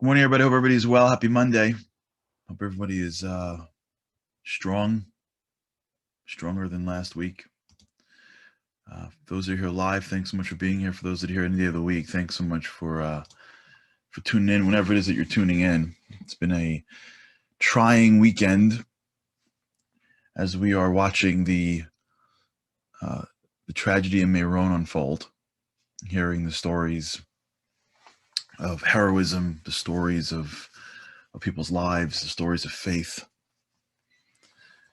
Good morning, everybody. Hope everybody's well. Happy Monday. Hope everybody is stronger than last week. For those that are here live, thanks so much for being here. For those that are here any day of the week, thanks so much for tuning in whenever it is that you're tuning in. It's been a trying weekend as we are watching the tragedy in Meron unfold, hearing the stories of heroism, the stories of people's lives, the stories of faith.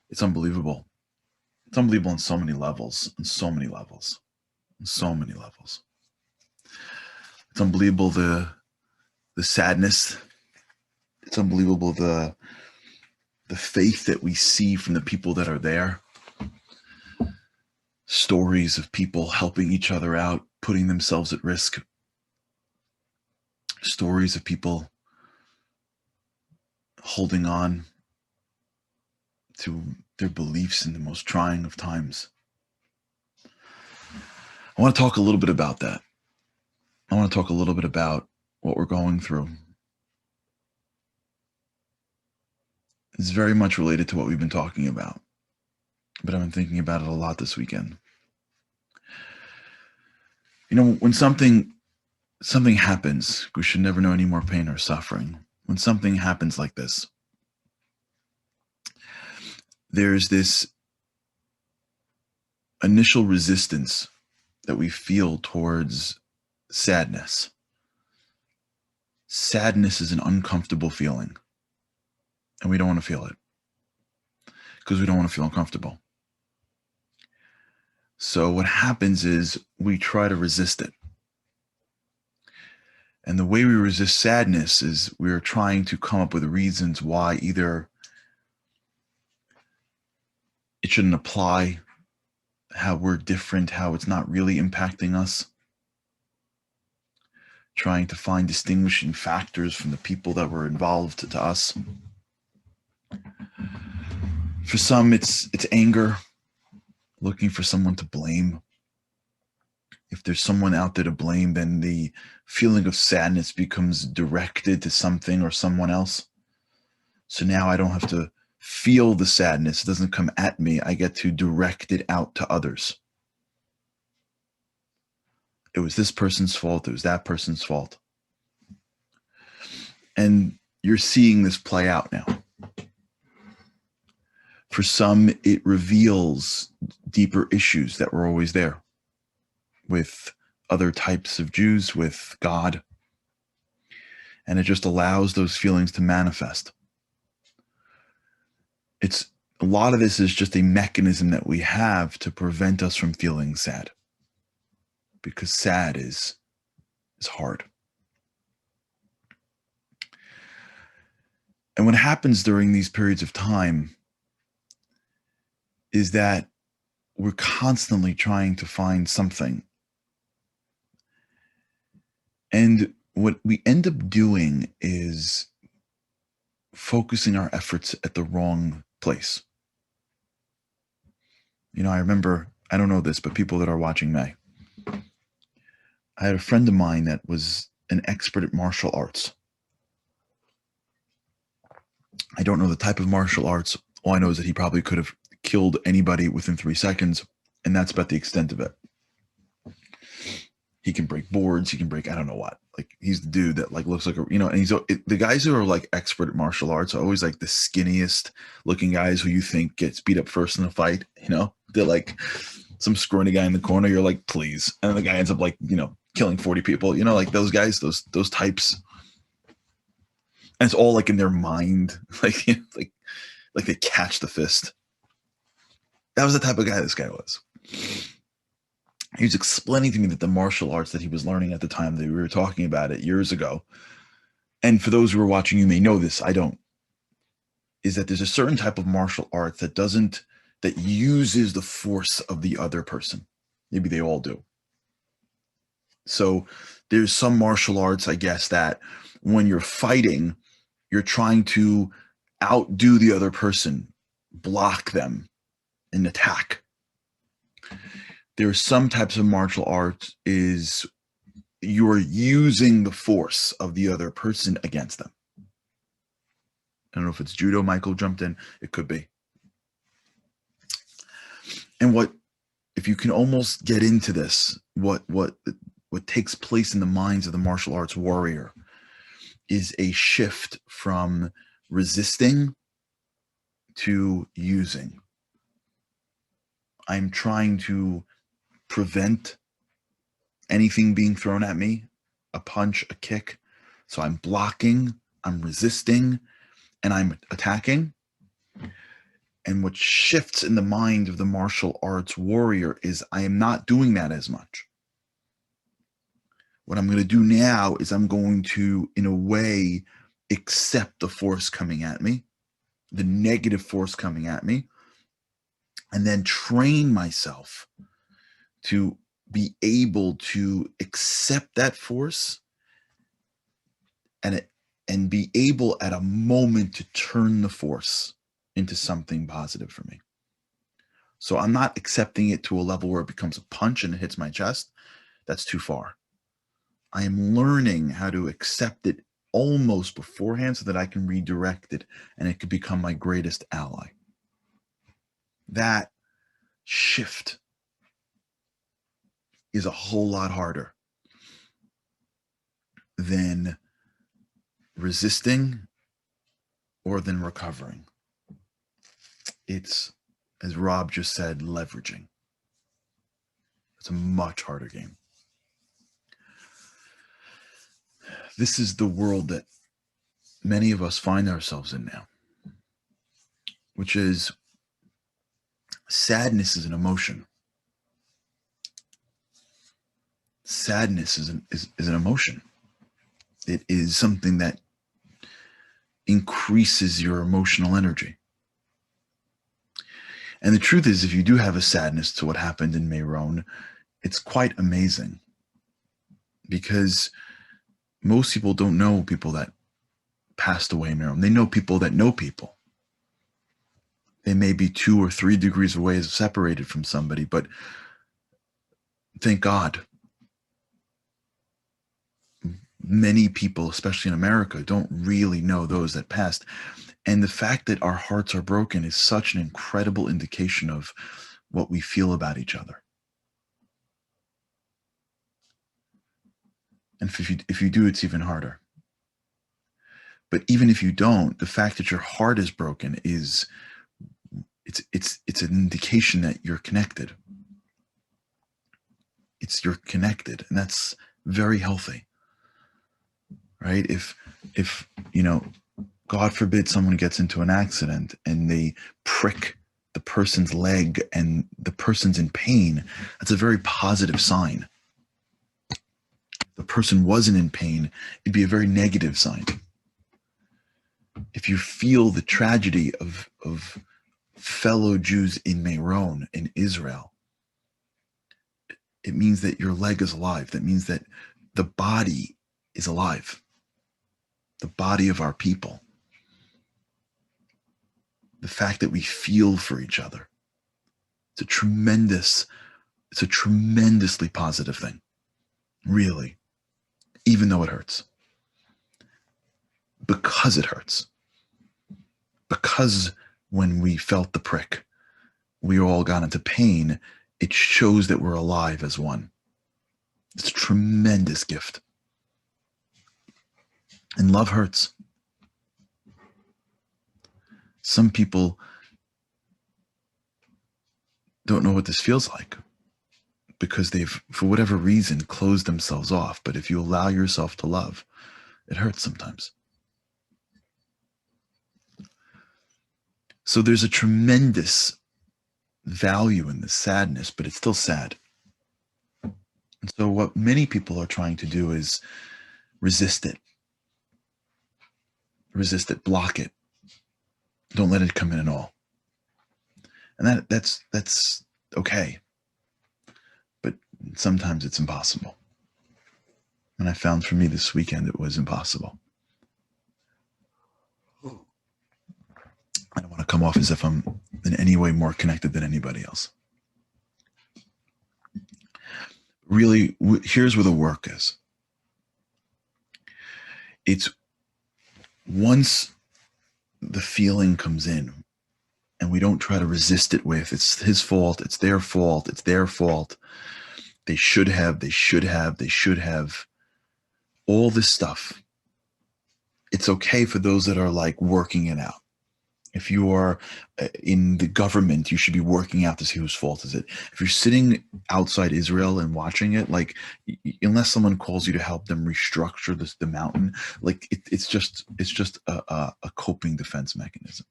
It's unbelievable. It's unbelievable on so many levels, It's unbelievable the sadness. It's unbelievable the faith that we see from the people that are there. Stories of people helping each other out, putting themselves at risk. Stories of people holding on to their beliefs in the most trying of times. I want to talk a little bit about that. I want to talk a little bit about what we're going through. It's very much related to what we've been talking about, but I've been thinking about it a lot this weekend. You know, when something happens, we should never know any more pain or suffering. When something happens like this, there's this initial resistance that we feel towards sadness. Sadness is an uncomfortable feeling, and we don't want to feel it because we don't want to feel uncomfortable. So what happens is we try to resist it. And the way we resist sadness is we're trying to come up with reasons why either it shouldn't apply, how we're different, how it's not really impacting us. Trying to find distinguishing factors from the people that were involved to us. For some, it's anger, looking for someone to blame. If there's someone out there to blame, then the feeling of sadness becomes directed to something or someone else. So now I don't have to feel the sadness. It doesn't come at me. I get to direct it out to others. It was this person's fault. It was that person's fault. And you're seeing this play out now. For some, it reveals deeper issues that were always there with other types of Jews, with God. And it just allows those feelings to manifest. It's a lot of this is just a mechanism that we have to prevent us from feeling sad. Because sad is hard. And what happens during these periods of time is that we're constantly trying to find something. And what we end up doing is focusing our efforts at the wrong place. You know, I remember, I don't know this, but people that are watching may. I had a friend of mine that was an expert at martial arts. I don't know the type of martial arts. All I know is that he probably could have killed anybody within 3 seconds, and that's about the extent of it. He can break boards. He can break, I don't know what. Like, he's the dude that like looks like a, you know, and the guys who are like expert at martial arts are always like the skinniest looking guys who you think gets beat up first in a fight. You know, they're like some scrawny guy in the corner. You're like, please. And then the guy ends up like, you know, killing 40 people, you know, like those guys, those types. And it's all like in their mind, like, you know, like they catch the fist. That was the type of guy this guy was. He was explaining to me that the martial arts that he was learning at the time that we were talking about it years ago, and for those who are watching, you may know this, I don't, is that there's a certain type of martial arts that uses the force of the other person. Maybe they all do. So there's some martial arts, I guess, that when you're fighting, you're trying to outdo the other person, block them, and attack. There are some types of martial arts is you're using the force of the other person against them. I don't know if it's judo. Michael jumped in. It could be. And if you can almost get into this, what takes place in the minds of the martial arts warrior is a shift from resisting to using. I'm trying to prevent anything being thrown at me, a punch, a kick. So I'm blocking, I'm resisting, and I'm attacking. And what shifts in the mind of the martial arts warrior is I am not doing that as much. What I'm going to do now is I'm going to, in a way, accept the force coming at me, the negative force coming at me, and then train myself to be able to accept that force and be able at a moment to turn the force into something positive for me. So I'm not accepting it to a level where it becomes a punch and it hits my chest. That's too far. I am learning how to accept it almost beforehand so that I can redirect it and it could become my greatest ally. That shift is a whole lot harder than resisting or than recovering. It's, as Rob just said, leveraging. It's a much harder game. This is the world that many of us find ourselves in now, which is sadness is an emotion. Sadness is an emotion. It is something that increases your emotional energy. And the truth is, if you do have a sadness to what happened in Meron, it's quite amazing, because most people don't know people that passed away in Meron. They know people that know people. They may be 2 or 3 degrees away, separated from somebody, but thank God, many people, especially in America, don't really know those that passed. And the fact that our hearts are broken is such an incredible indication of what we feel about each other. And if you do, it's even harder. But even if you don't, the fact that your heart is broken is it's an indication that you're connected. You're connected, and that's very healthy. Right? If God forbid someone gets into an accident and they prick the person's leg and the person's in pain, that's a very positive sign. If the person wasn't in pain, it'd be a very negative sign. If you feel the tragedy of fellow Jews in Meron, in Israel, it means that your leg is alive. That means that the body is alive. The body of our people. The fact that we feel for each other. It's a tremendously positive thing. Really. Even though it hurts. Because it hurts. Because when we felt the prick, we all got into pain, it shows that we're alive as one. It's a tremendous gift. And love hurts. Some people don't know what this feels like because they've, for whatever reason, closed themselves off. But if you allow yourself to love, it hurts sometimes. So there's a tremendous value in the sadness, but it's still sad. And so what many people are trying to do is resist it. Resist it, block it. Don't let it come in at all. And that's okay. But sometimes it's impossible. And I found for me this weekend it was impossible. I don't want to come off as if I'm in any way more connected than anybody else. Really, here's where the work is. It's once the feeling comes in and we don't try to resist it with, it's his fault, it's their fault, it's their fault. They should have, they should have, they should have. All this stuff. It's okay for those that are like working it out. If you are in the government, you should be working out to see whose fault is it. If you're sitting outside Israel and watching it, like unless someone calls you to help them restructure the mountain, like it's just a coping defense mechanism.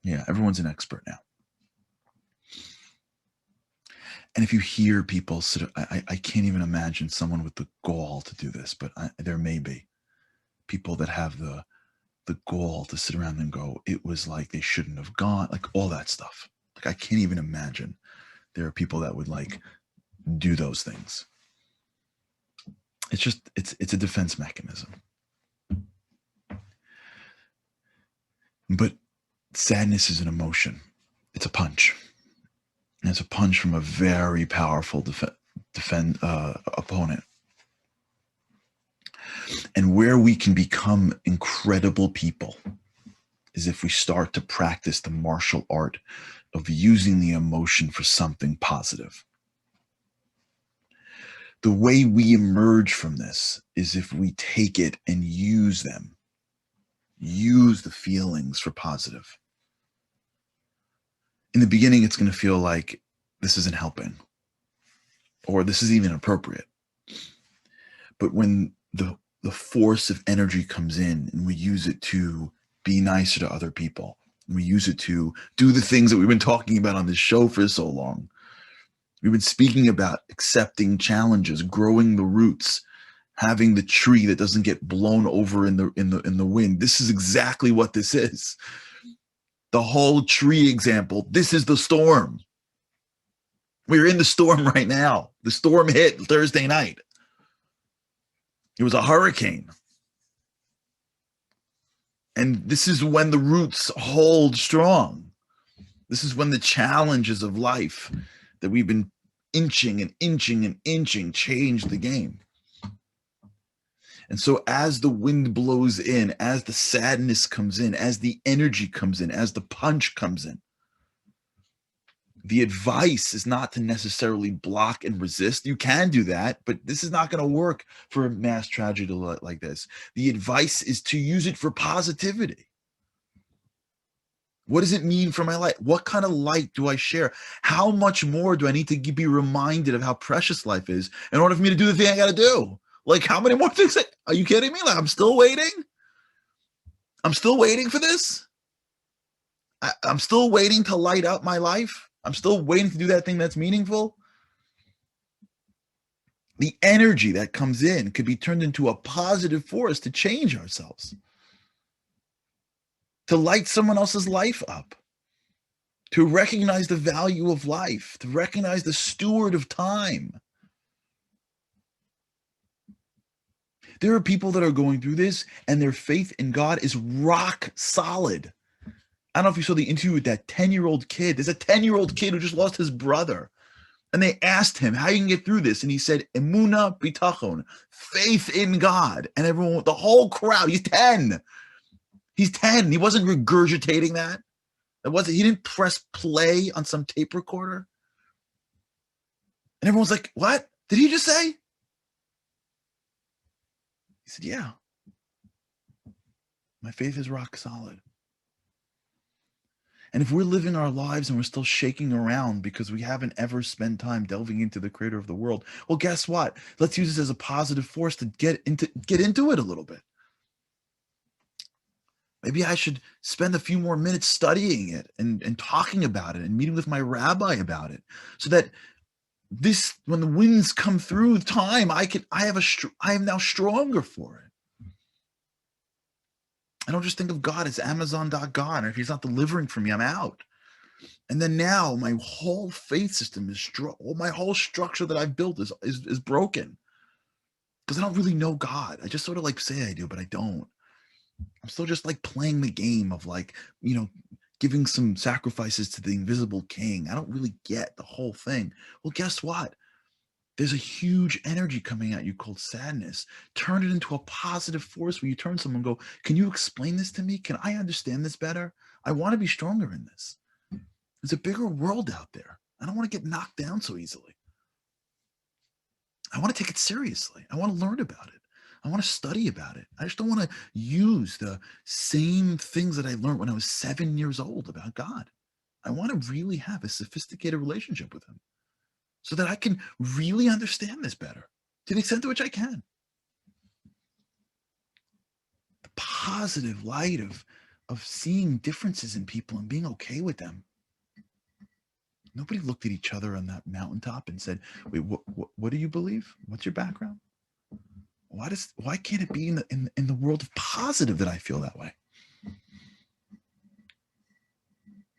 Yeah, everyone's an expert now. And if you hear people I can't even imagine someone with the gall to do this, but there may be people that have the gall to sit around and go, it was like they shouldn't have gone, like all that stuff. Like I can't even imagine there are people that would like do those things. It's just it's a defense mechanism. But sadness is an emotion. It's a punch. And it's a punch from a very powerful opponent. And where we can become incredible people is if we start to practice the martial art of using the emotion for something positive. The way we emerge from this is if we take it and use them, use the feelings for positive. In the beginning, it's going to feel like this isn't helping or this is even appropriate. But when the force of energy comes in and we use it to be nicer to other people, and we use it to do the things that we've been talking about on this show for so long. We've been speaking about accepting challenges, growing the roots, having the tree that doesn't get blown over in the wind. This is exactly what this is. The whole tree example. This is the storm. We're in the storm right now. The storm hit Thursday night. It was a hurricane. And this is when the roots hold strong. This is when the challenges of life that we've been inching and inching and inching change the game. And so as the wind blows in, as the sadness comes in, as the energy comes in, as the punch comes in, the advice is not to necessarily block and resist. You can do that, but this is not going to work for a mass tragedy like this. The advice is to use it for positivity. What does it mean for my life? What kind of light do I share? How much more do I need to be reminded of how precious life is in order for me to do the thing I got to do? Like, how many more things? Are you kidding me? Like, I'm still waiting. I'm still waiting for this. I'm still waiting to light up my life. I'm still waiting to do that thing that's meaningful. The energy that comes in could be turned into a positive force to change ourselves, to light someone else's life up, to recognize the value of life, to recognize the steward of time. There are people that are going through this and their faith in God is rock solid. I don't know if you saw the interview with that 10-year-old kid. There's a 10-year-old kid who just lost his brother. And they asked him how you can get through this. And he said, Emuna bitachon, faith in God. And everyone, the whole crowd, he's 10. He's 10. He wasn't regurgitating that. He didn't press play on some tape recorder. And everyone's like, what? Did he just say? He said, yeah. My faith is rock solid. And if we're living our lives and we're still shaking around because we haven't ever spent time delving into the creator of the world, well, guess what? Let's use this as a positive force to get into it a little bit. Maybe I should spend a few more minutes studying it and talking about it and meeting with my rabbi about it, so that this, when the winds come through time, I am now stronger for it. I don't just think of God as Amazon.God, or if he's not delivering for me, I'm out. And then now my whole faith system is my whole structure that I've built is broken because I don't really know God. I just sort of like say I do, but I don't. I'm still just like playing the game of like, giving some sacrifices to the invisible king. I don't really get the whole thing. Well, guess what? There's a huge energy coming at you called sadness. Turn it into a positive force where you turn to someone and go, can you explain this to me? Can I understand this better? I want to be stronger in this. There's a bigger world out there. I don't want to get knocked down so easily. I want to take it seriously. I want to learn about it. I want to study about it. I just don't want to use the same things that I learned when I was 7 years old about God. I want to really have a sophisticated relationship with him so that I can really understand this better to the extent to which I can. The positive light of seeing differences in people and being okay with them. Nobody looked at each other on that mountaintop and said, wait, what do you believe? What's your background? Why can't it be in the world of positive that I feel that way?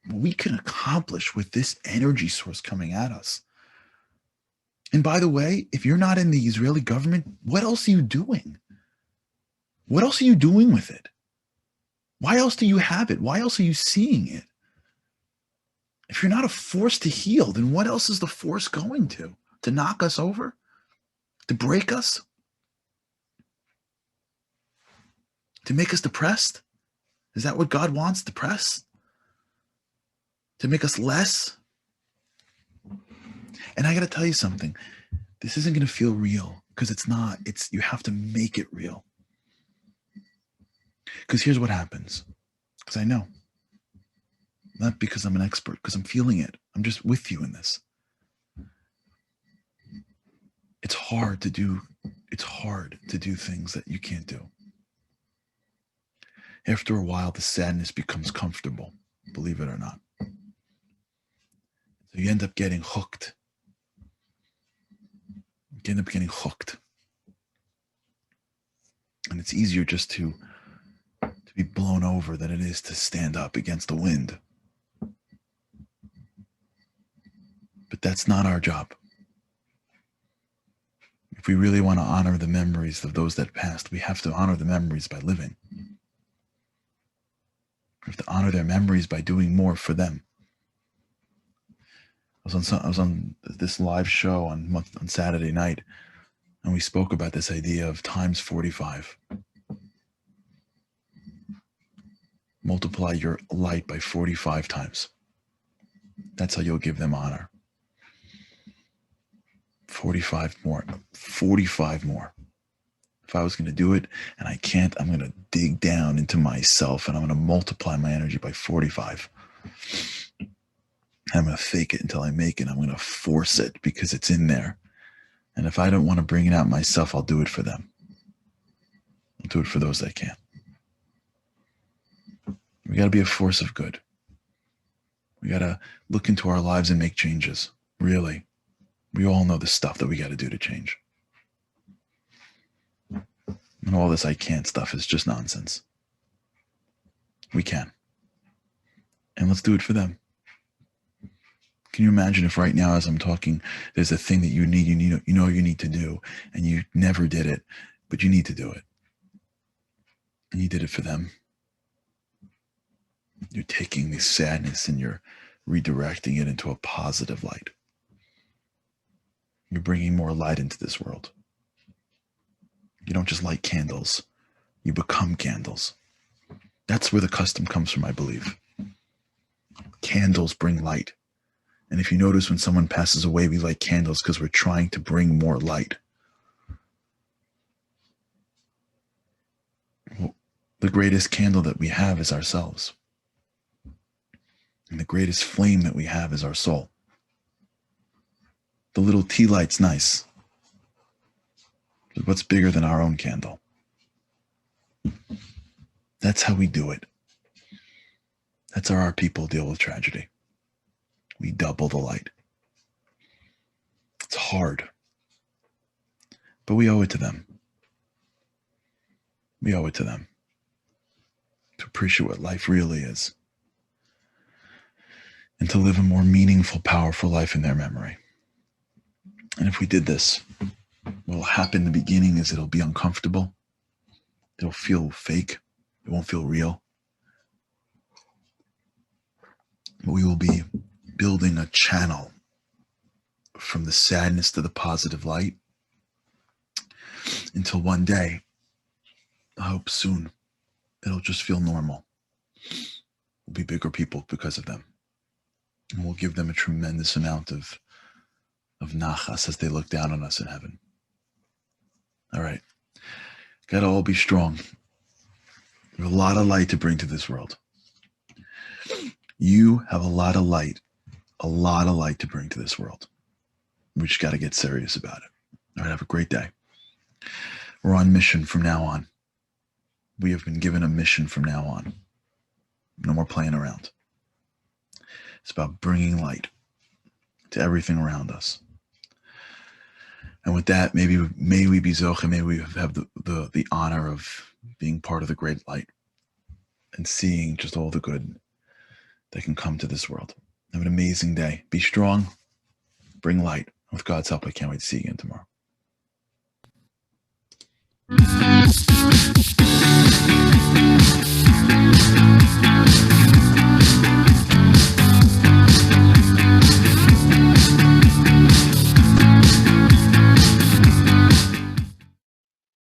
What we can accomplish with this energy source coming at us. And by the way, if you're not in the Israeli government, what else are you doing? What else are you doing with it? Why else do you have it? Why else are you seeing it? If you're not a force to heal, then what else is the force going to? To knock us over? To break us? To make us depressed? Is that what God wants? Depressed? To make us less? And I got to tell you something. This isn't going to feel real because it's not. You have to make it real. Because here's what happens. Because I know. Not because I'm an expert, because I'm feeling it. I'm just with you in this. It's hard to do things that you can't do. After a while, the sadness becomes comfortable, believe it or not. So you end up getting hooked. You end up getting hooked. And it's easier just to be blown over than it is to stand up against the wind. But that's not our job. If we really want to honor the memories of those that passed, we have to honor the memories by living. We have to honor their memories by doing more for them. I was on this live show on Saturday night, and we spoke about this idea of times 45. Multiply your light by 45 times. That's how you'll give them honor. 45 more. 45 more. If I was going to do it and I can't, I'm going to dig down into myself and I'm going to multiply my energy by 45. I'm going to fake it until I make it. I'm going to force it because it's in there. And if I don't want to bring it out myself, I'll do it for them. I'll do it for those that can. We got to be a force of good. We got to look into our lives and make changes. Really. We all know the stuff that we got to do to change. And all this I can't stuff is just nonsense. We can. And let's do it for them. Can you imagine if right now as I'm talking, there's a thing that you need to do, and you never did it, but you need to do it. And you did it for them. You're taking this sadness and you're redirecting it into a positive light. You're bringing more light into this world. You don't just light candles. You become candles. That's where the custom comes from, I believe. Candles bring light. And if you notice when someone passes away, we light candles because we're trying to bring more light. The greatest candle that we have is ourselves. And the greatest flame that we have is our soul. The little tea light's nice. But what's bigger than our own candle? That's how we do it. That's how our people deal with tragedy. We double the light. It's hard. But we owe it to them. We owe it to them. To appreciate what life really is. And to live a more meaningful, powerful life in their memory. And if we did this, what will happen in the beginning is it'll be uncomfortable. It'll feel fake. It won't feel real. But we will be building a channel from the sadness to the positive light, until one day, I hope soon, it'll just feel normal. We'll be bigger people because of them. And we'll give them a tremendous amount of nachas as they look down on us in heaven. All right. Gotta all be strong. We have a lot of light to bring to this world. You have a lot of light to bring to this world. We just got to get serious about it. All right, have a great day. We're on mission from now on. We have been given a mission from now on. No more playing around. It's about bringing light to everything around us. And with that, may we be zoche, may we have the honor of being part of the great light and seeing just all the good that can come to this world. Have an amazing day. Be strong. Bring light. With God's help, I can't wait to see you again tomorrow.